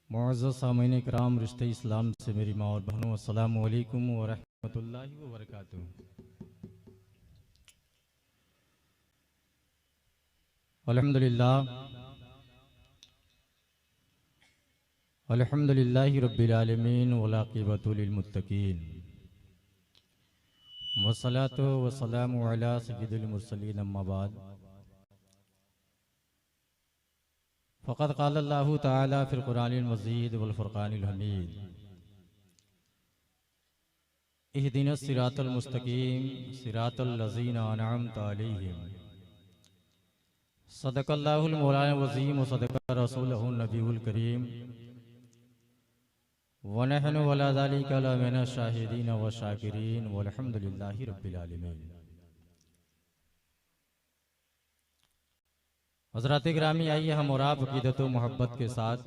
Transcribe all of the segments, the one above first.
मुअज़्ज़ज़ सामीन इकराम, रिश्ते इस्लाम से मेरी माँ और बहनों, अस्सलामु अलैकुम व रहमतुल्लाहि व बरकातुहू। अल्हम्दुलिल्लाह अल्हम्दुलिल्लाहि रब्बिल आलमीन वल आक़िबतु लिल मुत्तक़ीन वस्सलातु वस्सलामु अला सय्यिदिल मुरसलीन अम्मा बाद। फ़क़द क़ालल्लाहु तआला फ़िल क़ुरानिल मजीद वल फ़ुरक़ानिल हमीद, इहदिनस सिरातल मुस्तक़ीम सिरातल लज़ीना अनअमता अलैहिम, सदक़ल्लाहुल मौलाना वज़ीम व सदक़ रसूलुहुन नबीयुल करीम व नहनु अला ज़ालिका लमिनश शाहिदीन व शाकिरीन वल्हम्दुलिल्लाहि रब्बिल आलमीन। हज़रात गिरामी, आइए हम और आप अक़ीदत व मोहब्बत के साथ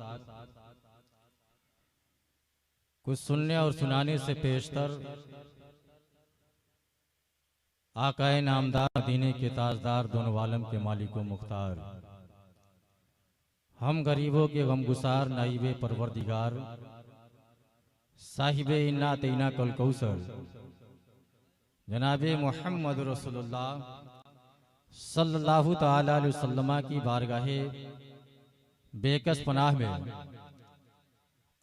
कुछ सुनने और सुनाने से पेशतर आकाए नामदार, मदीने के ताजदार, दोनों आलम के मालिक व मुख्तार, हम गरीबों के गमगुसार, नाइबे परवरदिगार, साहिबे इन्ना तैना कल कौसर, जनाबे मोहम्मद रसूलुल्लाह सल्लल्लाहु तआला अलैहि वसल्लम की बारगाहे बेकस पनाह में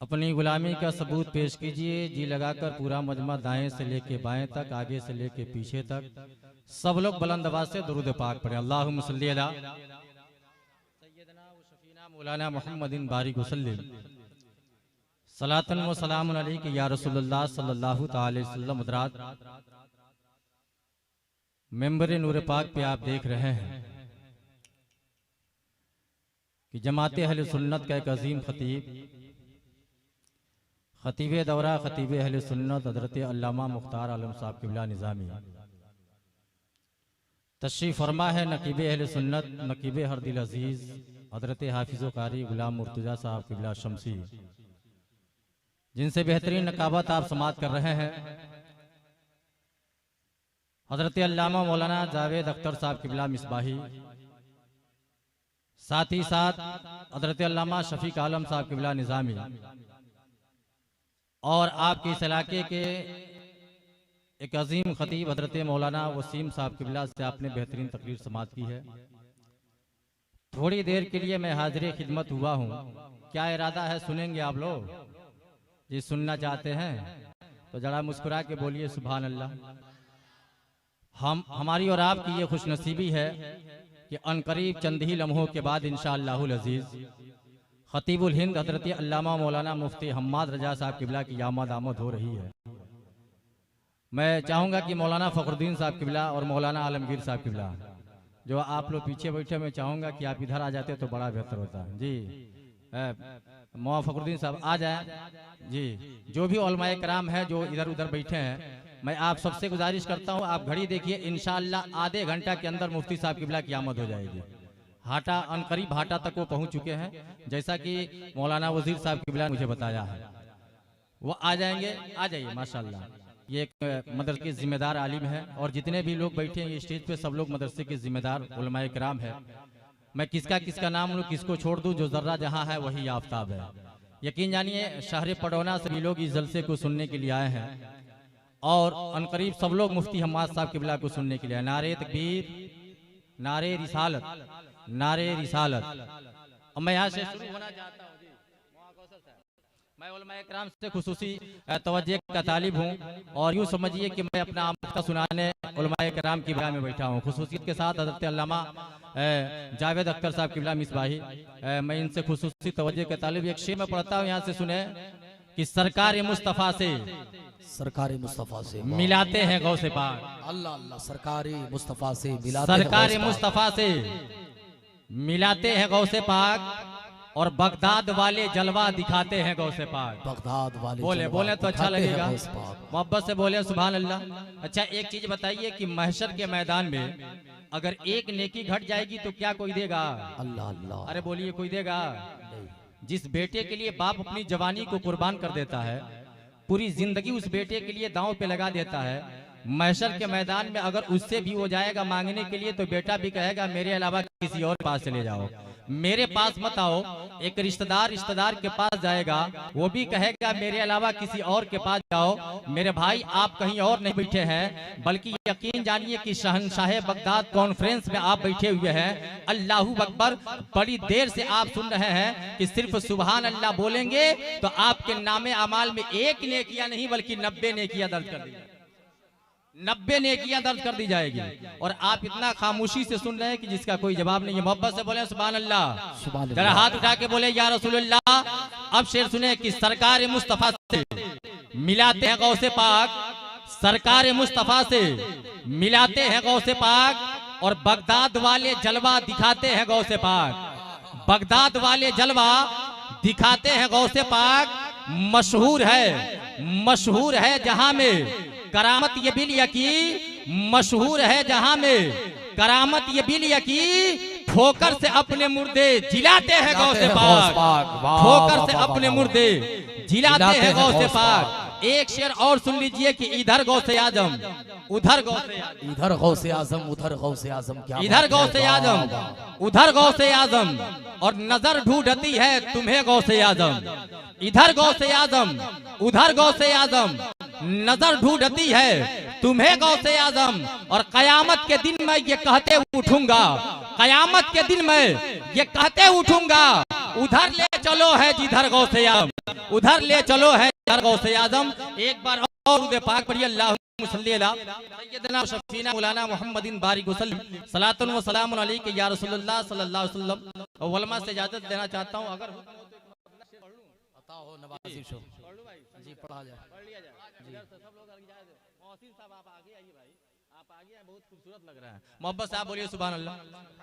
अपनी गुलामी का सबूत पेश कीजिए। जी लगाकर पूरा मजमा, दाएं से लेके बाएं तक, आगे से लेके पीछे तक, सब लोग बुलंद आवाज से दुरूद पाक पढ़े। अल्लाहुम्मा सल्ली अला सय्यदना व शफीना मौलाना मुहम्मदिन बारिक वसल्लिम सलातन व सलामुन अलैका या रसूलुल्लाह सल्लल्लाहु तआला अलैहि वसल्लम। हज़रात, मेंबर नूर पाक पे आप देख रहे हैं कि जमाते अहले सुन्नत का एक अजीम खतीब, खतीबे दौरा, खतीबे अहले सुन्नत हज़रत अल्लामा मुख्तार आलम साहब क़िबला निज़ामी तशरीफ़ फरमा है। नकीबे अहले सुन्नत, नकीबे हर दिल अजीज़ हज़रत हाफिज़ व कारी गुलाम मुर्तज़ा साहब क़िबला शमसी, जिनसे बेहतरीन नकाबत आप समात कर रहे हैं। हज़रत अल्लामा मौलाना जावेद अख्तर साहब क़िबला मिसबाही, साथ ही साथ हज़रत अल्लामा शफीक आलम साहब क़िबला निज़ामी, और आपके इस इलाके के एक अजीम खतीब हज़रत मौलाना वसीम साहब क़िबला से आपने बेहतरीन तकरीर समात की है। थोड़ी देर के लिए मैं हाजिर खिदमत हुआ हूँ। क्या इरादा है, सुनेंगे आप लोग? जी, सुनना चाहते हैं तो जरा मुस्कुरा के बोलिए सुभान अल्लाह। हमारी और आपकी ये खुशनसीबी है कि अनकरीब चंद ही लम्हों के बाद इंशाअल्लाहुल अज़ीज़ खतीबुल हिंद हज़रत अल्लामा मौलाना मुफ्ती हम्माद रजा साहब क़िबला की आमद हो रही है। मैं चाहूँगा कि मौलाना फ़खरुद्दीन साहब क़िबला और मौलाना आलमगीर साहब क़िबला, जो आप लोग पीछे बैठे, मैं चाहूँगा कि आप इधर आ जाते तो बड़ा बेहतर होता है। जी, मौलाना फ़खरुद्दीन साहब आ जाएँ। जी, जो भी उलमाए कराम है जो इधर उधर बैठे हैं, मैं आप सबसे गुजारिश करता हूँ, आप घड़ी देखिए, इंशाअल्लाह आधे घंटा के अंदर मुफ्ती साहब क़िबला की आमद हो जाएगी। हाटा अनकरीब हाटा तक वो पहुँच चुके हैं, जैसा कि मौलाना वजीर साहब क़िबला ने मुझे बताया है। वो आ जाएंगे, आ जाइए माशाअल्लाह। ये एक मदरसे के जिम्मेदार आलिम है, और जितने भी लोग बैठे हैं ये स्टेज पे सब लोग मदरसे के जिम्मेदार उलमाए किराम है। मैं किसका नाम लूँ, किसको छोड़ दूँ? जो जर्रा जहाँ है वही आफ्ताब है। यकीन जानिए, शहर पडौना से भी लोग इस जलसे को सुनने के लिए आए हैं, और अनकरीब सब लोग मुफ्ती हम्माद साहब क़िबला को सुनने के लिए। नारे तकबीर, नारे रिसालत, नारे रिसालत। अब मैं यहाँ से शुरू होना चाहता हूँ। मैं उलमाए किराम से खुसूसी तवज्जो का तालिब हूँ, और यूँ समझिए कि मैं अपना आमद सुनाने उलमाए किराम की बारगाह में बैठा हूँ, खुसूसियत के साथ हज़रत अल्लामा जावेद अख्तर साहब क़िबला मिसबाही। मैं इनसे खुसूसी तवज्जो का तालिब। एक शेर में पढ़ता हूँ, यहाँ से सुने कि सरकार मुस्तफ़ा से मिलाते हैं गौसे पाक। अल्लाह अल्लाह, सरकारी मुस्तफ़ा से मिलाते हैं गौसे पाक, और बगदाद वाले जलवा दिखाते हैं गौसे पाक। बगदाद वाले बोले तो अच्छा लगेगा, मोहब्बत से बोले सुभान अल्लाह। अच्छा, एक चीज बताइए कि महशर के मैदान में अगर एक नेकी घट जाएगी तो क्या कोई देगा? अल्लाह अल्लाह। अरे बोलिए, कोई देगा? जिस बेटे के लिए बाप अपनी जवानी को कुर्बान कर देता है, पूरी जिंदगी उस बेटे के लिए दांव पे लगा देता है, महशर के मैदान में अगर उससे भी हो जाएगा मांगने के लिए, तो बेटा भी कहेगा मेरे अलावा किसी और पास चले जाओ, मेरे पास मत आओ, एक रिश्तेदार के पास जाएगा, वो भी कहेगा मेरे अलावा किसी और के पास जाओ, मेरे भाई आप कहीं और नहीं बैठे हैं, बल्कि यकीन जानिए कि शहंशाह बगदाद कॉन्फ्रेंस में आप बैठे हुए हैं। अल्लाहू अकबर, बड़ी देर से आप सुन रहे हैं कि सिर्फ सुभान अल्लाह बोलेंगे तो आपके नामे अमाल में एक नेकियां नहीं बल्कि 90 नेकियां दर्ज कर दी, 90 नेकियां दर्ज कर दी जाएगी। और आप इतना खामोशी से सुन रहे हैं कि जिसका कोई जवाब नहीं है। मोहब्बत से बोले सुभान अल्लाह, जरा हाथ उठा के बोले या रसूलुल्लाह। अब शेर सुने कि सरकार मुस्तफा से मिलाते हैं गौसे पाक, सरकार मुस्तफा से मिलाते हैं गौसे पाक, और बगदाद वाले जलवा दिखाते हैं गौसे पाक, बगदाद वाले जलवा दिखाते हैं गौसे पाक। मशहूर है जहां में करामत ये बिल यकी, मशहूर है जहां में करामत ये बिल यकी, ठोकर से अपने मुर्दे जिलाते हैं गौसे पाक, ठोकर से अपने मुर्दे जिलाते हैं गौसे पाक। एक शेर और सुन लीजिए कि इधर गौसे आजम उधर गौसे आजम, इधर गौसे आजम उधर गौसे आजम, क्या इधर गौसे आजम उधर गौसे आजम, और नजर ढूंढती है तुम्हें गौसे आजम, इधर गौसे आजम उधर गौसे आजम, नजर ढूंढती है तुम्हें गौसे आजम। और कयामत के दिन मैं ये कहते उठूंगा, कयामत के दिन मैं ये कहते उठूंगा, उधर ले चलो है जिधर गौसे आजम, उधर ले चलो है जिधर गौसे आजम। एक बार और दुरूद पाक पढ़िए, अल्लाहुम्मा सल्ली अला सय्यदना शफीना मौलाना मुहम्मदिन बारिक वसल्लम सलातुन व सलामुन अलैका या रसूलुल्लाह सल्लल्लाहु अलैहि वसल्लम। और उलमा से इजाजत देना चाहता हूं, अगर हो नवाजी शो जी पढ़ा जाए। बहुत खूबसूरत लग रहा है। मोहब्बत से आप बोलिए सुभान अल्लाह।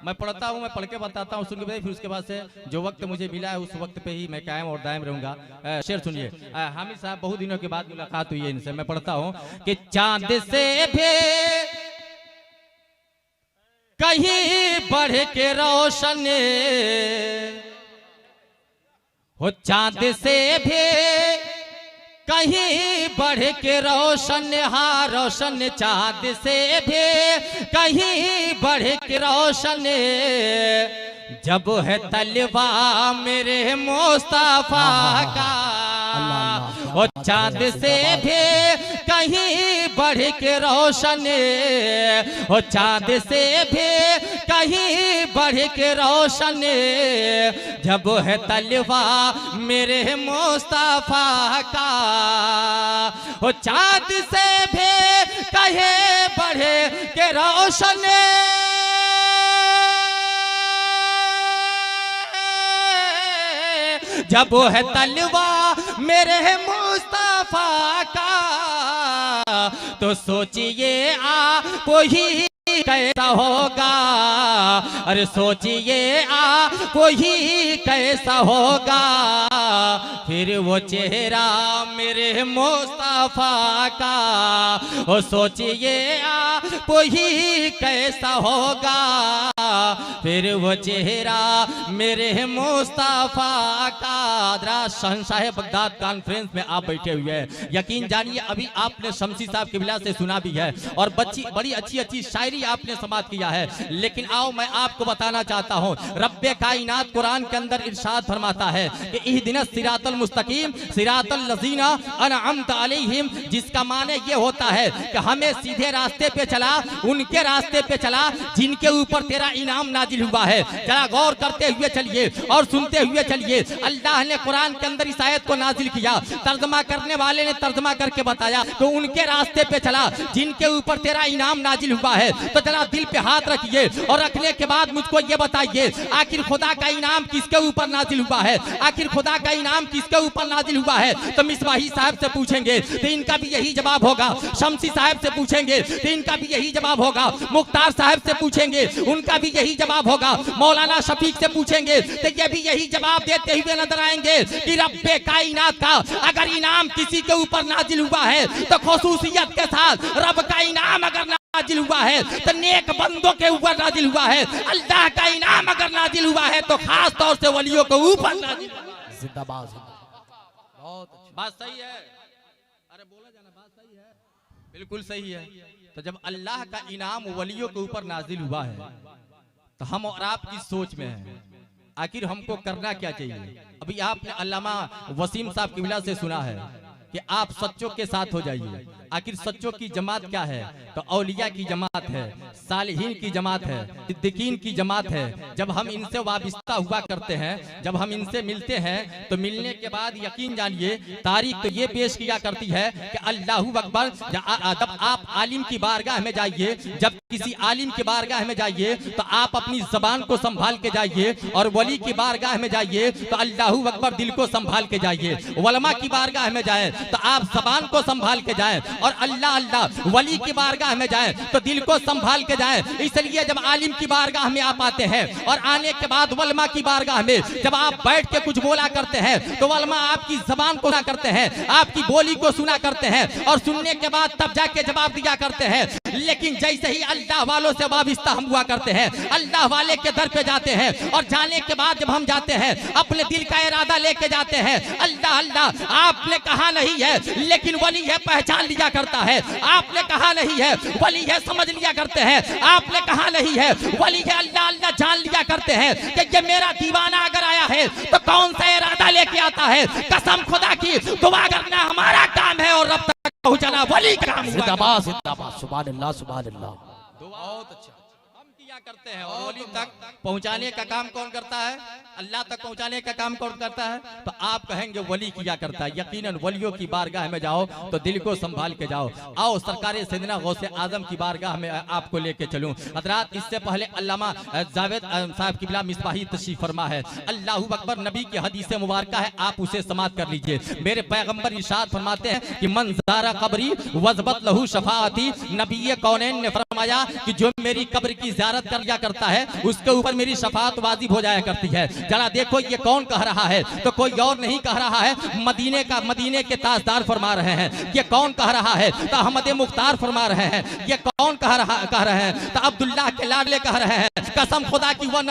मैं पढ़ता हूँ, मैं पढ़ के बताता हूँ, सुन के फिर उसके बाद से जो वक्त मुझे मिला है उस वक्त पे ही मैं कायम और दायम रहूंगा। शेर सुनिए, हामिद साहब बहुत दिनों के बाद मुलाकात हुई है इनसे। मैं पढ़ता हूँ कि चांद से भी कहीं बढ़ के रोशन हो, चांद से भी कहीं बढ़ के रोशन, हाँ रोशन चांद से भी कहीं बढ़ के रोशन, जब है तलवा मेरे मुस्तफा का, और चांद से भी कहीं बढ़ के रोशन, और चांद से भी कहीं बढ़ के रोशन, जब है तलवा मेरे मुस्तफा का, और चांद से भी कहीं बढ़ के रोशन, जब है तलवा मेरे मुस्तफा का, तो सोचिए आप ही कैसा होगा, अरे सोचिए आप ही कैसा होगा, फिर वो चेहरा मेरे मुस्तफा का, ओ सोचिए आप ही कैसा होगा, फिर वो चेहरा मेरे मुस्तफा का। शहंशाह बगदाद कॉन्फ्रेंस में आप बैठे हुए हैं, यकीन जानिए अभी आपने शमसी साहब की बिला से सुना भी है, और बड़ी अच्छी अच्छी शायरी आपने समाप्त किया है। लेकिन आओ मैं आपको बताना चाहता हूं, रब्बे कायनात कुरान के अंदर इरशाद फरमाता है कि इहदिनस सिरातल मुस्तकीम सिरातल लजीना अनअमत अलैहिम, जिसका माने ये होता है कि हमें सीधे रास्ते पे चला, उनके रास्ते पे चला जिनके ऊपर तेरा इनाम नाजिल हुआ है। जरा गौर करते हुए चलिए और सुनते हुए चलिए। अल्लाह ने कुरान के अंदर इस आयत को नाजिल किया, तर्जमा करने वाले ने तर्जमा करके बताया तो उनके रास्ते पे चला जिनके ऊपर तेरा इनाम नाजिल हुआ है। तो जरा दिल पे हाथ रखिए और रखने के बाद मुझको ये बताइए, आखिर खुदा का इनाम किसके ऊपर नाजिल हुआ है, आखिर खुदा का इनाम किसके ऊपर नाजिल हुआ है। तो मिसबाही साहब से पूछेंगे तो इनका भी यही जवाब होगा, शमसी साहब से पूछेंगे तो इनका भी यही जवाब होगा, मुख्तार साहब से पूछेंगे उनका भी यही जवाब होगा, मौलाना शफीक से पूछेंगे तो ये भी यही जवाब देते हुए नजर आएंगे कि रब्बे कायनात का अगर इनाम किसी के ऊपर नाजिल हुआ है तो खुसूसियत के साथ रब का इनाम अगर नाजिल हुआ है तो नेक बंदों के ऊपर नाजिल हुआ है। अल्लाह का इनाम अगर नाजिल हुआ है तो खास तौर से वलियों के ऊपर नाजिल। जिंदाबाद, बहुत बात सही है, अरे बोला जाना बात सही है, बिल्कुल सही है। तो जब अल्लाह का इनाम वलियों के ऊपर नाजिल हुआ है तो हम और आप की सोच में है आखिर हमको करना क्या चाहिए? अभी आपने अल्लामा वसीम साहब किबला से सुना है कि आप सच्चों के साथ हो जाइए। आखिर सच्चों की जमात क्या है? तो औलिया की जमात है, सालिहीन की जमात है, सिद्दीकीन की जमात है। जब हम इनसे वाबिस्ता हुआ करते हैं, जब हम इनसे मिलते हैं, तो मिलने के बाद यकीन जानिए तारीख तो ये पेश किया करती है कि अल्लाहू अकबर। जब आप आलिम की बारगाह में जाइए, जब किसी आलिम की बारगाह में जाइए तो आप अपनी जबान को संभाल के जाइए, और वली की बारगाह में जाइए तो अल्लाहू अकबर दिल को संभाल के जाइए। वलमा की बारगाह में जाए तो आप जबान को संभाल के जाएं, और अल्लाह अल्लाह वली की बारगाह में जाएं तो दिल को संभाल के जाएं। इसलिए जब आलिम की बारगाह में आप आते हैं और आने के बाद वलमा की बारगाह में जब आप बैठ के कुछ बोला करते हैं तो वलमा आपकी जबान को सुना करते हैं, आपकी बोली को सुना करते हैं, और सुनने के बाद तब जाके जवाब दिया करते हैं। लेकिन जैसे ही अल्लाह वालों से वाबिस्ता हम हुआ करते हैं, अल्लाह वाले के दर पे जाते हैं, और जाने के बाद जब हम जाते हैं अपने दिल का इरादा लेके जाते हैं, अल्लाह अल्लाह आपने कहा नहीं है लेकिन वली है पहचान लिया करता है, आपने कहा नहीं है वली है समझ लिया करते हैं, आपने कहा नहीं है वली है अल्लाह अल्लाह जान लिया करते हैं कि ये मेरा दीवाना अगर आया है तो कौन सा इरादा लेके आता है। कसम खुदा की दुआ करना हमारा काम है और रब तक पहुंचाना वली का काम। जिंदाबाद जिंदाबाद, सुभान अल्लाह सुभान अल्लाह। बहुत अच्छा हम किया करते हैं, और वली तक पहुंचाने का काम कौन करता है? अल्लाह तक पहुंचाने का काम कौन करता है? तो आप कहेंगे वली किया करता है। यकीनन वलियों की बारगाह में जाओ तो दिल को संभाल के जाओ। आओ सरकार सैयदना गौसे आजम की बारगाह में आपको लेके चलूं। हजरात, इससे पहले अल्लामा जावेद साहब किबला मिसबाही तशरीफ फरमा है। अल्लाहू अकबर नबी की हदीस मुबारक है, आप उसे समात कर लीजिए। मेरे पैगंबर इरशाद फरमाते हैं कि मन ज़ारा कब्री वज़बत लहू शफाअती। नबी कौनैन ने फरमाया कि जो मेरी कब्र की ज़ियारत कर लिया करता है उसके ऊपर मेरी शफाअत वाजिब हो जाया करती है। जरा देखो ये कौन कह रहा है? तो कोई और नहीं कह रहा है, मदीने के ताजदार फरमा रहे हैं। ये कौन कह रहा है? तो अहमद मुख्तार फरमा रहे हैं। ये कौन कह रहे हैं? तो अब्दुल्लाह के लाडले कह रहे हैं। कसम खुदा की वो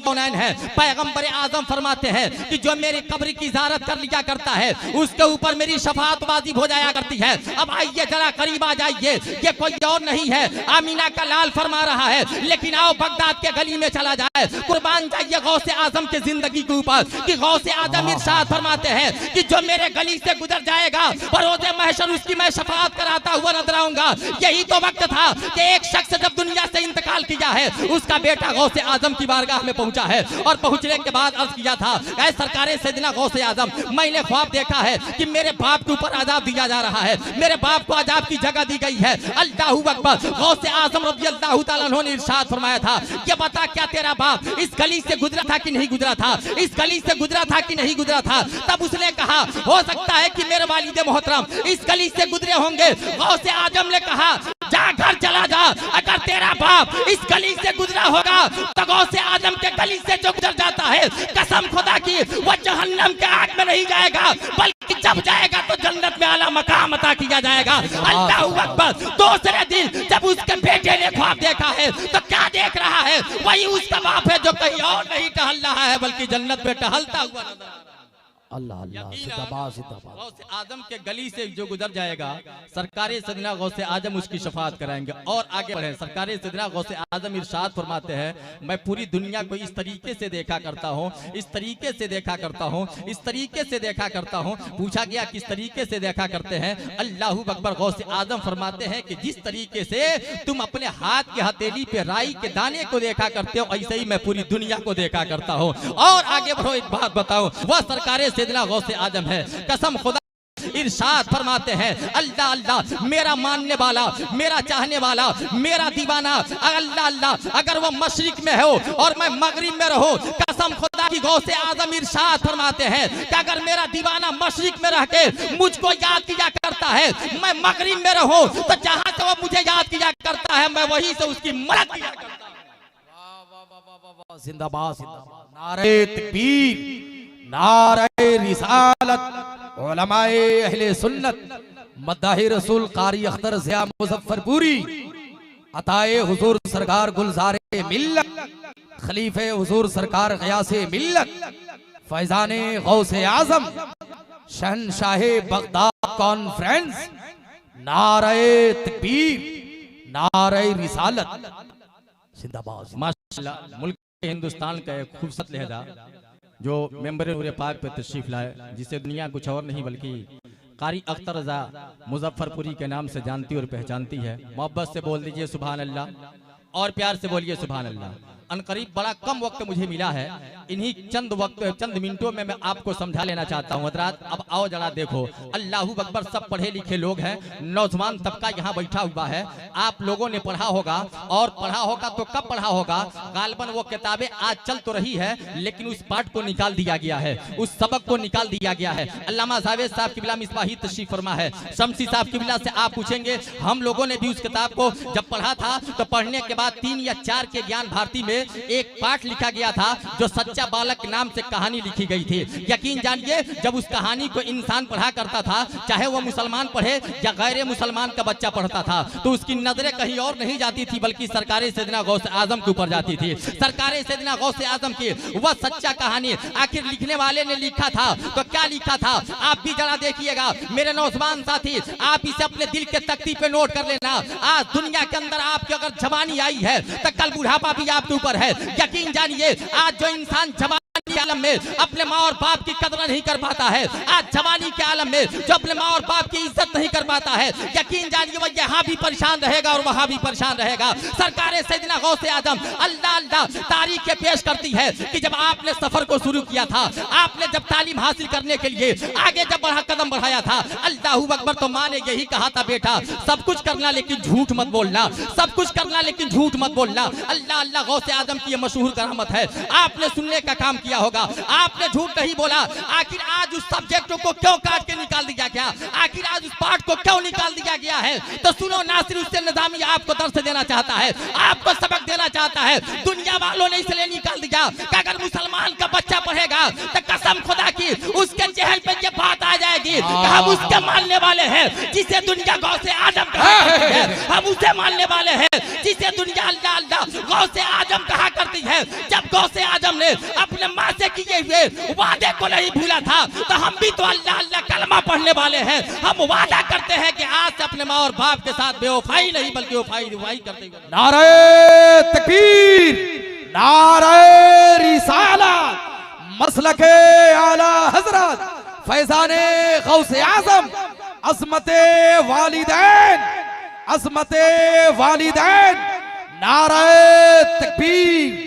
कौनैन है, पैगंबर आजम फरमाते हैं कि जो मेरी कब्र की ज़ियारत कर लिया करता है उसके ऊपर मेरी शफाअत वाजिब हो जाया करती है। अब आइए जरा करीब आ जाइए, ये कोई और नहीं है, आमीना का लाल फरमा रहा है। लेकिन आओ बगदाद के गली में चला जाए, कुर्बान जाइए गौसे आजम के जिंदगी के ऊपर कि गौसे आजम इरशाद फरमाते हैं कि जो मेरे गली से गुजर जाएगा बरोज़े महशर उसकी मैं शफाअत कराता हुआ नजर आऊंगा। यही तो वक्त था कि एक शख्स जब दुनिया से इंतकाल किया है उसका बेटा गौसे आजम की बारगाह में पहुंचा है, और पहुंचने के बाद अर्ज किया था, ऐ सरकारे सैयदना गौसे आजम, मैंने ख्वाब देखा है कि मेरे बाप के ऊपर अजाब दिया जा रहा है, मेरे बाप को अजाब की जगह दी गई है। अल्लाहू अकबर। गौसे आजम रज़ी अल्लाह तआला अन्हु ने इरशाद फरमाया था, ये बता क्या तेरा बाप इस गली से गुजरा था कि नहीं गुजरा था? इस गली से गुजरा था कि नहीं गुजरा था? तब उसने कहा हो सकता है कि मेरे वालिद मोहतरम इस गली से गुजरे होंगे। गौसे आजम ने कहा जा घर चला जा, अगर तेरा बाप इस गली से गुजरा होगा तो गौसे आजम के गली से जो गुजर जाता है कसम खुदा की वो जहन्नम के आग में नहीं जाएगा, बल्कि जब जाएगा तो जन्नत में आला मकाम अता किया जाएगा। अल्लाहू अकबर। दूसरे दिन जब उसके बेटे ने ख्वाब देखा है तो क्या देख रहा है? वही उसका बाप है जो कहीं और नहीं टहल रहा है बल्कि जन्नत में टहलता हुआ नजर आ रहा है। अल्लाह अल्लाह, जिंदाबाद जिंदाबाद। गौसे आजम के गली से जो गुजर जाएगा सरकारे सैयदना गौसे आजम उसकी शफाअत कराएंगे। और आगे बढ़े, सरकारे सैयदना गौसे आजम इरशाद फरमाते हैं, मैं पूरी दुनिया को इस तरीके से देखा करता हूँ, इस तरीके से देखा करता हूँ, इस तरीके से देखा करता हूँ। पूछा गया किस तरीके से देखा करते हैं? अल्लाहू अकबर। गौसे आजम फरमाते हैं कि जिस तरीके से तुम अपने हाथ की हथेली पे राई के दाने को देखा करते हो ऐसे ही मैं पूरी दुनिया को देखा करता हूँ। और आगे बढ़ो, एक बात बताओ, वह सरकारे सैयदना गौसे आजम है। कसम खुदा इरशाद फरमाते हैं, अल्लाह अल्लाह मेरा मानने वाला, मेरा चाहने वाला, मेरा दीवाना, अल्लाह अल्लाह अगर वो मशरिक में हो और मैं मगरिब में रहूं, कसम खुदा की गौसे आजम इरशाद फरमाते हैं कि अगर मेरा दीवाना मशरिक में रह के मुझको याद किया करता है, मैं मगरिब में रहूं तो जहां से वो मुझे याद किया करता है मैं वहीं से उसकी मदद किया करता हूं। जिंदाबाद जिंदाबाद। नारे तकबीर, नारे रिसालत, उलमाए अहले सुन्नत, मद्दाही रसूल कारी अख्तर ज़िया मुज़फ्फरपुरी, अताए हुजूर सरकार गुलज़ारे मिल्लत, खलीफे हुजूर सरकार ग़ियासे मिल्लत, फैज़ाने गौसे आज़म, शहंशाहे बगदाद कॉन्फ्रेंस, नारे तकबीर, नारे रिसालत, जिंदाबाद। माशाअल्लाह, मुल्क हिंदुस्तान का एक खूबसूरत लहजा जो मेंबर नूर पाक पे तशरीफ लाए, जिसे दुनिया कुछ और नहीं बल्कि कारी अख्तर रजा मुजफ्फरपुरी के नाम से जानती और पहचानती है। मोहब्बत से बोल दीजिए सुभान अल्लाह और प्यार से बोलिए सुभान अल्लाह। अनकरीब बड़ा कम वक्त मुझे मिला है, इन्हीं चंद मिनटों में मैं आपको समझा लेना चाहता हूँ। हज़रात अब आओ जरा देखो, अल्लाहू अकबर, सब पढ़े लिखे लोग हैं, नौजवान तबका यहाँ बैठा हुआ है। आप लोगों ने पढ़ा होगा, और पढ़ा होगा तो कब पढ़ा होगा? गालबन वो किताबें आज चल तो रही है, लेकिन उस पाठ को निकाल दिया गया है, उस सबक को निकाल दिया गया है। अल्लामा जावेद साहब किबला मिसबाही तशरीफ फरमा है। शमसी साहब किबला से आप पूछेंगे, हम लोगों ने भी उस किताब को जब पढ़ा था तो पढ़ने के बाद 3 या 4 के ज्ञान भारती में एक पाठ लिखा गया था जो सच्चा बालक नाम से कहानी लिखी गई थी। यकीन जानिए, जब उस कहानी को इंसान पढ़ा करता था, चाहे वो मुसलमान पढ़े या गैर मुसलमान का बच्चा पढ़ता था, तो उसकी नजरें कहीं और नहीं जाती थी बल्कि सरकारे सैयदना गौस आजम के ऊपर जाती थी। सरकारे सैयदना गौस आजम की वह सच्चा कहानी आखिर लिखने वाले ने लिखा था तो क्या लिखा था, आप भी जरा देखिएगा मेरे नौजवान साथी, आप इसे अपने दिल के तख्ती पे नोट कर लेना। आज दुनिया के अंदर आपकी अगर जवानी आई है तो कल बुढ़ापा भी आपके ऊपर है। यकीन जानिए, आज जो इंसान जवानी के आलम में अपने माँ और बाप की कदर नहीं कर पाता है, आज जवानी के आलम में जो अपने माँ और बाप की इज्जत नहीं कर पाता है, यकीन जानिए वह यहाँ भी परेशान रहेगा और वहाँ भी परेशान रहेगा। सरकारे सैयदना गौसे आजम अल्लाह अल्लाह तारीखें पेश करती है कि जब आपने सफर को शुरू किया था, आपने जब तालीम हासिल करने के लिए आगे जब कदम बढ़ाया था, अल्लाहू अकबर, तो माँ ने यही कहा था, बेटा सब कुछ करना लेकिन झूठ मत बोलना, सब कुछ करना लेकिन झूठ मत बोलना। अल्लाह अल्लाह गौसे आजम की ये मशहूर करामत है। आपने सुनने का काम किया होगा, आपने झूठ नहीं बोला। आखिर आज उस सब्जेक्ट को क्यों काट के निकाल दिया गया, आखिर आज उस पाठ को क्यों निकाल दिया गया है? तो सुनो, नासिर हुसैन निजामी आपको दर्स देना चाहता है, आपको सबक देना चाहता है। दुनिया वालों ने इसलिए निकाल दिया कि अगर मुसलमान का बच्चा पढ़ेगा तो कसम खुदा की उसके चेहरे पे ये बात आ जाएगी कि हम उसके मानने वाले हैं जिसे दुनिया गौसे आजम कहा करती है, हम उसे मानने वाले हैं जिसे दुनिया अल्लाह अल्लाह गौसे आजम कहा करती है। जब गौसे आजम ने अपने माँ से किए हुए वादे को नहीं भूला था, तो हम भी तो अल्लाह अल्लाह कलमा पढ़ने वाले हैं। हम वादा करते हैं कि आज से अपने माँ और बाप के साथ बेवफाई नहीं बल्कि वफाई करते हुए। नारे तकबीर, नारे रिसालत, मसलके आला हजरत फैजाने गौसे आजम, अज़मते वालिदैन, अज़मते वालिदैन, नारे तकबीर।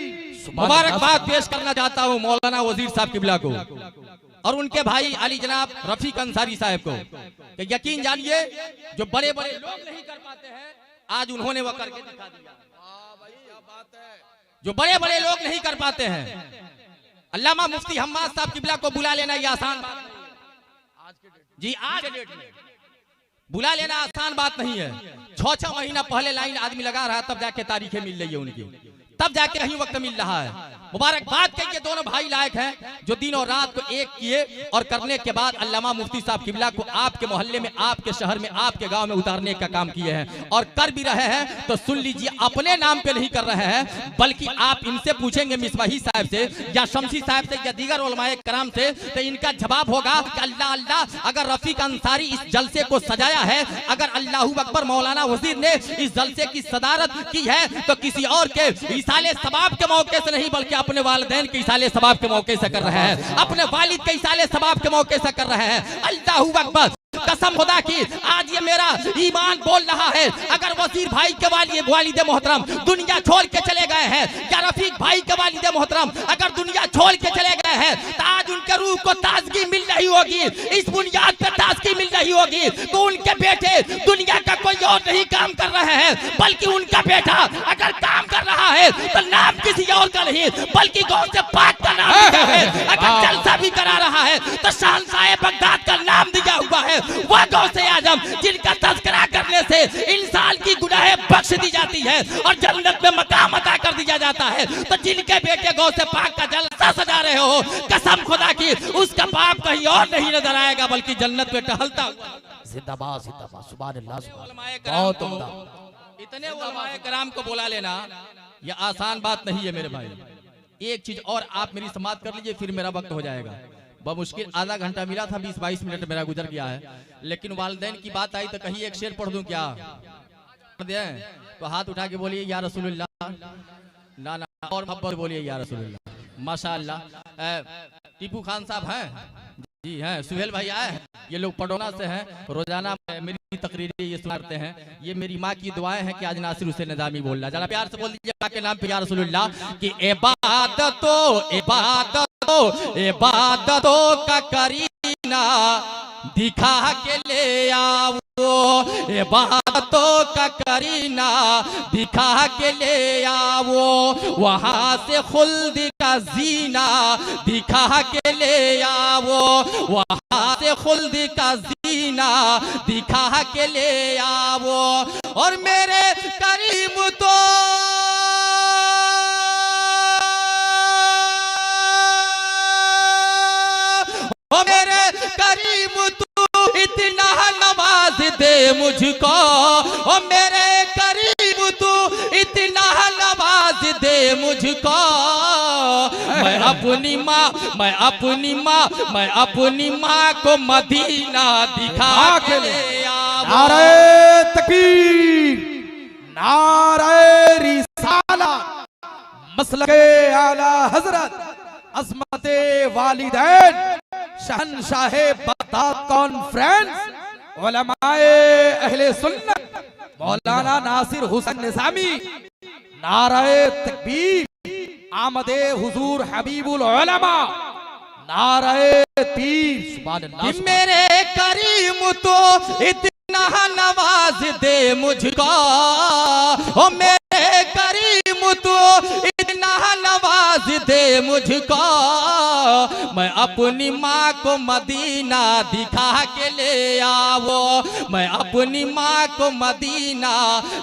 मुबारकबाद पेश करना चाहता हूँ मौलाना वजीर साहब किबला को और उनके भाई अली जनाब रफीक अंसारी साहब को कि यकीन जानिए, जो बड़े बड़े लोग नहीं कर पाते हैं आज उन्होंने वह करके दिखा दिया। जो बड़े बड़े लोग नहीं कर पाते हैं, अल्लामा मुफ्ती हम्माद साहब किबला को बुला लेना ये आसान बात जी, आज के डेट में बुला लेना आसान बात नहीं है। 6-6 महीना पहले लाइन आदमी लगा रहा है, तब जाके तारीखें मिल रही है उनकी, तब जाके कहीं वक्त मिल रहा है। मुबारकबाद के ये दोनों भाई लायक हैं जो दिन और रात को एक किए और करने के बाद अल्लामा मुफ्ती साहब किबला को आपके मोहल्ले में, आपके शहर में, आपके गांव में उतारने का काम किए हैं और कर भी रहे हैं। तो सुन लीजिए, अपने नाम पे नहीं कर रहे हैं बल्कि आप इनसे पूछेंगे मिसबाही साहब से या शमसी साहब से या दीगर उलमाए कराम से, तो इनका जवाब होगा कि अल्लाह अल्लाह, अगर रफीक अंसारी इस जलसे को सजाया है, अगर अल्लाहू अकबर मौलाना वजीर ने इस जलसे की सदारत की है, तो किसी और के इसाले सबाब के मौके से नहीं बल्कि अपने वालिदैन के इसाले सबाब के मौके से कर रहे हैं, अपने वालिद के इसाले सबाब के मौके से कर रहे हैं। अल्लाहू अकबर, कसम खुदा की आज ये मेरा ईमान बोल रहा है, अगर वजीर भाई के वालिद मोहतरम दुनिया छोड़ के चले गए हैं या रफीक भाई के वालिद मोहतरम अगर दुनिया छोड़ के चले गए हैं, तो आज उनके रूह को ताजगी मिल रही होगी, इस बुनियाद पे ताजगी मिल रही होगी तो उनके बेटे दुनिया का कोई और नहीं काम कर रहे हैं बल्कि उनका बेटा अगर काम कर रहा है तो नाम किसी और का नहीं बल्कि गौस से पाक का नाम दिया है। अगर जलसा भी करा रहा है तो शहंशाह बगदाद का नाम दिया हुआ है, वह गौसे आजम जिनका तज़किरा करने से इंसान की गुनाहें बख्श दी जाती है और जन्नत में मकाम अता कर दिया जाता है। तो जिनके बेटे गौसे पाक का जलसा सजा रहे हो, कसम खुदा की उसका बाप कहीं और नहीं नजर आएगा बल्कि जन्नत में टहलता हुआ। जिंदाबाद जिंदाबाद, सुभान अल्लाह, बहुत उम्दा। इतने उलमाए कराम को बुला लेना यह आसान बात नहीं है मेरे भाई। एक चीज और आप मेरी समाप्त कर लीजिए, फिर मेरा वक्त हो जाएगा। बमुश्किल आधा घंटा मिला था, 20-22 मिनट मेरा गुजर गया है, लेकिन वालिदैन की बात आई तो कहीं एक शेर पढ़ दूं क्या? तो हाथ उठा के बोलिए या रसूलुल्लाह, ना और मोहब्बत बोलिए या रसूलुल्लाह। माशाअल्लाह। टीपू खान साहब हैं? जी हैं। सुहेल भाई आए हैं, ये लोग पडोना से हैं, रोजाना मेरी तकरीरें ये सुनाते हैं। ये मेरी माँ की दुआएं हैं कि आज नासिर हुसैन निजामी बोल रहा। जरा प्यार से बोल दीजिए के नाम पे या रसूलुल्लाह कि इबादतों का करीना दिखा के ले आओ, इबादतों का करीना दिखा के ले आओ, वहाँ से खुल्द का जीना दिखा के ले आओ, वहाँ से खुल्द का जीना दिखा के ले आओ। और मेरे करीम तो मेरे करीम तू इतना नवाज दे मुझको, ओ मेरे करीम तू इतना नवाज दे मुझको। मैं अपनी माँ को मदीना दिखा के ले आऊं। नारे तकबीर, नारे रिसाला, मसलके आला हजरत अज़मते वालिदैन शहनशाहे बगदाद कॉन्फ्रेंस उलमाए अहले सुन्नत मौलाना नासिर हुसैन निज़ामी। नारे तकबीर, आमदे हुजूर हबीबुल उलमा, नारे तीर। सुभान अल्लाह। मेरे करीम तो इतना नवाज दे मुझको, ओ मेरे करीम तो इतना नवाज दे मुझको। मैं अपनी माँ को मदीना दिखा के ले आओ, मैं अपनी माँ को मदीना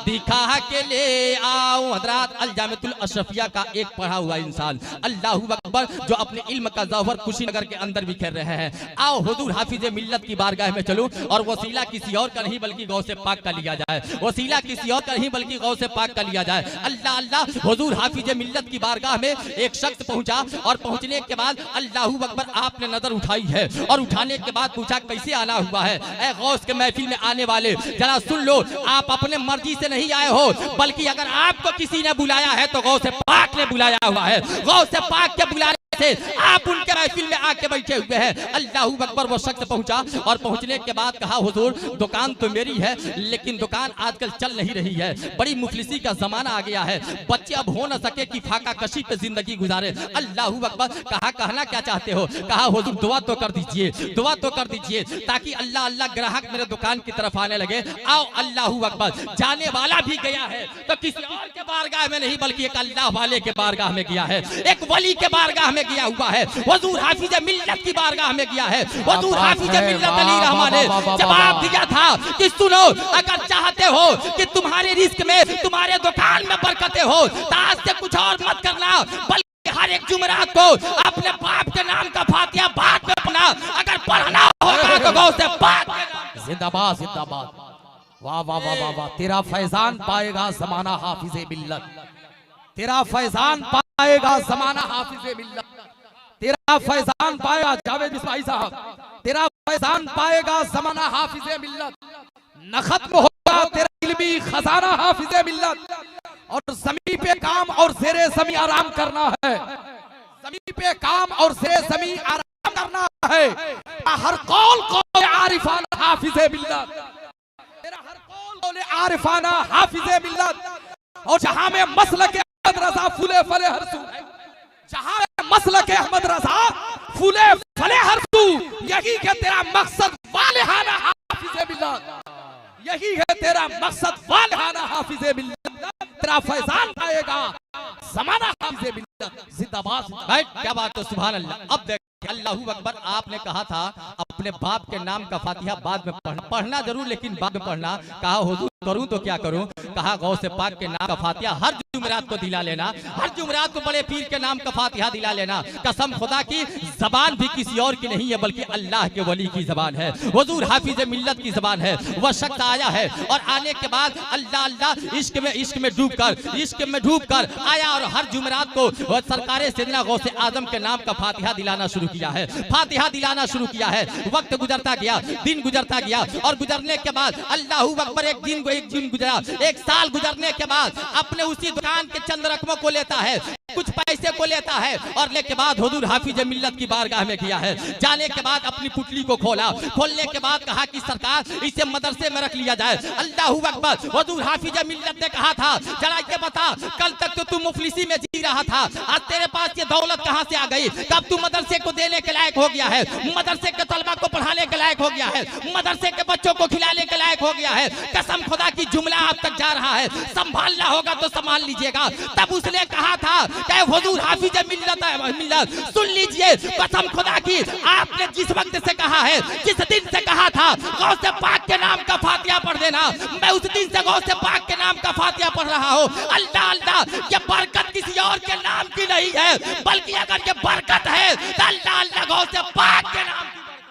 दिखा के ले आओ। हज़रात अल जामिअतुल अशरफिया का एक पढ़ा हुआ इंसान, अल्लाहु अकबर, जो अपने इल्म का जौहर कुशीनगर के अंदर बिखेर रहे हैं। आओ हुजूर हाफिज मिल्लत की बारगाह में चलूं और वसीला किसी और का नहीं बल्कि गौ से पाक का लिया जाए, वसीला किसी और का नहीं बल्कि गौ से पाक का लिया जाए। अल्लाह अल्लाह। हुजूर हाफिज मिल्लत की बारगाह में एक शख्स पहुंचा और पहुंचने के बाद अल्लाहू अकबर आपने नजर उठाई है और उठाने के बाद पूछा कैसे आना हुआ है। ऐ गौस के महफिल में आने वाले, जरा सुन लो, आप अपने मर्जी से नहीं आए हो, बल्कि अगर आपको किसी ने बुलाया है तो गौ से पाक ने बुलाया हुआ है। गौ से पाक के बुलाने से आप उनके महफिल में आके बैठे हुए हैं। अल्लाहू अकबर। वो शख्स पहुंचा और पहुंचने के बाद कहा हुजूर दुकान तो मेरी है, लेकिन दुकान आजकल चल नहीं रही है, बड़ी मुफलिसी का जमाना आ गया है, बच्चे अब हो न सके कि फाका कशी पे जिंदगी गुजारे। अल्लाहू अकबर। कहा कहना क्या चाहते हो? कहा हुजूर दुआ तो कर दीजिए, दुआ तो कर दीजिए ताकि अल्लाह अल्लाह ग्राहक मेरे दुकान की तरफ आने लगे। आओ अल्लाहू अकबर। जाने वाला भी गया है तो किसी और के बारगाह में नहीं बल्कि एक अल्लाह वाले के बारगाह में गया है, एक वली के बारगाह में गया हुआ है, हुजूर हाफिज मिल्लत की बारगाह में गया है। हुजूर हाफिज मिल्लत अली रहमान ने जवाब दिया था कि सुनो, अगर चाहते हो कि तुम्हारे रिस्क में, तुम्हारे दुकान में बरकतें हो, तो आज से कुछ और मत करना, बल्कि हर एक जुमेरात को अपने बाप के नाम का फातिहा बाद में पढ़ना, अगर पढ़ना होगा तो गौ से पाक। जिंदाबाद जिंदाबाद। वाह वाह वाह वाह वाह। तेरा फैजान पाएगा जमाना हाफिज मिल्लत, तेरा फैजान पाएगा जमाना हाफिज मिल्लत, तेरा फैजान पाएगा जावेद इस्माइल साहब, तेरा फैजान पाएगा जमाना हाफिज मिल्लत। न खत्म होगा तेरा इल्मी खजाना हाफिज मिल्लत। और जमीन पे काम और ज़ेरे ज़मीन आराम करना है, जमीन पे काम और ज़ेरे ज़मीन आराम करना है। हर कौल कौल आरिफाना हाफिज मिल्लत, तेरा हर कौल आरिफाना हाफिज मिल्लत। और जहां में मसलक अहमद रजा फूले फले हरसू, जहां में मसलक अहमद रजा फूले फले हरसू, यही है तेरा मकसद वालिहाना हाफिज मिल्लत, यही है तेरा मकसद वालिहाना हाफिज मिल्लत। तेरा फैजान आएगा ज़माना हाफिज मिल्लत। जिंदाबाद। क्या बात है, सुभान अल्लाह। अब देख अल्लाहू अकबर। आपने कहा था अपने बाप के नाम का फातिहा बाद में पढ़ना जरूर, लेकिन बाद में पढ़ना। कहा हुजूर करूं तो क्या करूं? कहा गौ से पाक के नाम का फातिहा हर जुमेरात को दिला लेना, हर जुमेरात को बड़े पीर के नाम का फातिहा दिला लेना। कसम खुदा की जबान भी किसी और की नहीं है बल्कि अल्लाह के वली की जबान है, हुजूर हाफिज मिल्लत की जबान है। वह शख्स आया है और आने के बाद अल्लाह अल्लाह इश्क में डूब कर आया और हर जुमेरात को सरकारे सैयदना गौसे आजम के नाम का फातिहा दिलाना शुरू किया है, फातिहा दिलाना शुरू किया है। वक्त गुजरता गया, दिन गुजरता गया और गुजरने के बाद अल्लाहू अकबर एक दिन गुजरा, एक साल गुजरने के बाद अपने उसी दुकान के चंद रकमों को लेता है, कुछ पैसे को लेता है और लेके बाद हुजूर हाफिज मिल्लत की बारगाह में किया है। जाने के बाद अपनी पुतली को खोला, खोलने के बाद कहा कि सरकार इसे मदरसे में रख लिया जाए। अल्लाहू अकबर। हुजूर हाफिज मिल्लत ने कहा था जरा ये बता, कल तक तो तू मुफलिसी में जी रहा था, आज तेरे पास ये दौलत कहां से आ गई? कब तू मदरसे को देने के लायक हो गया है, मदरसे के तलबा को पढ़ाने के लायक हो गया है, मदरसे के बच्चों को खिलाने के लायक हो गया है। कसम खुदा की जुमला आप तक जा रहा है, संभालना होगा तो संभाल लीजिएगा। तब उसने कहा था कि हुजूर हाफिज मिल्लत सुन लीजिए, कसम खुदा की आपने जिस वक्त से कहा है, जिस दिन से कहा था गौसे पाक के नाम का फातिहा पढ़ देना, मैं उस दिन से गौसे पाक के नाम का फातिहा पढ़ रहा हूँ। अल्लाह अल्लाह, ये बरकत किसी और के नाम की नहीं है, बल्कि अगर ये बरकत है तो अल्लाह अल्लाह गौसे पाक के नाम की बरकत।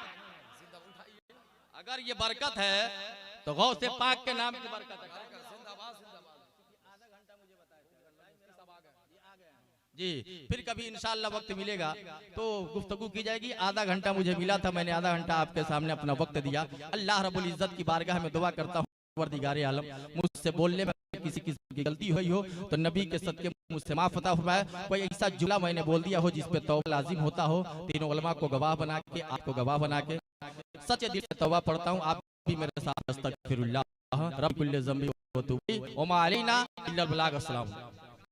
अगर ये बरकत है तो गौसे पाक के नाम की बरकत है। जी, फिर कभी इंशाअल्लाह वक्त मिलेगा तो गुफ्तगू की जाएगी। आधा घंटा मुझे मिला था, मैंने आधा घंटा आपके सामने अपना वक्त दिया। अल्लाह रब्बुल इज्जत की बारगाह में दुआ करता हूँ परवरदिगार आलम मुझसे बोलने में किसी की गलती हुई हो तो नबी के सदके मुझसे माफ अता फरमाए। कोई ऐसा जुमला मैंने बोल दिया हो जिस पे तौबा लाजिम होता हो, तीनों उलमा को गवाह बना के, आपको गवाह बना के सच्चे दिल से तौबा पढ़ता हूँ। आप भी मेरे साथ अस्तगफिरुल्लाह रब्बुल ज़म्बी व तूबी व मा अलैना इल्लल बलाग। अस्सलाम।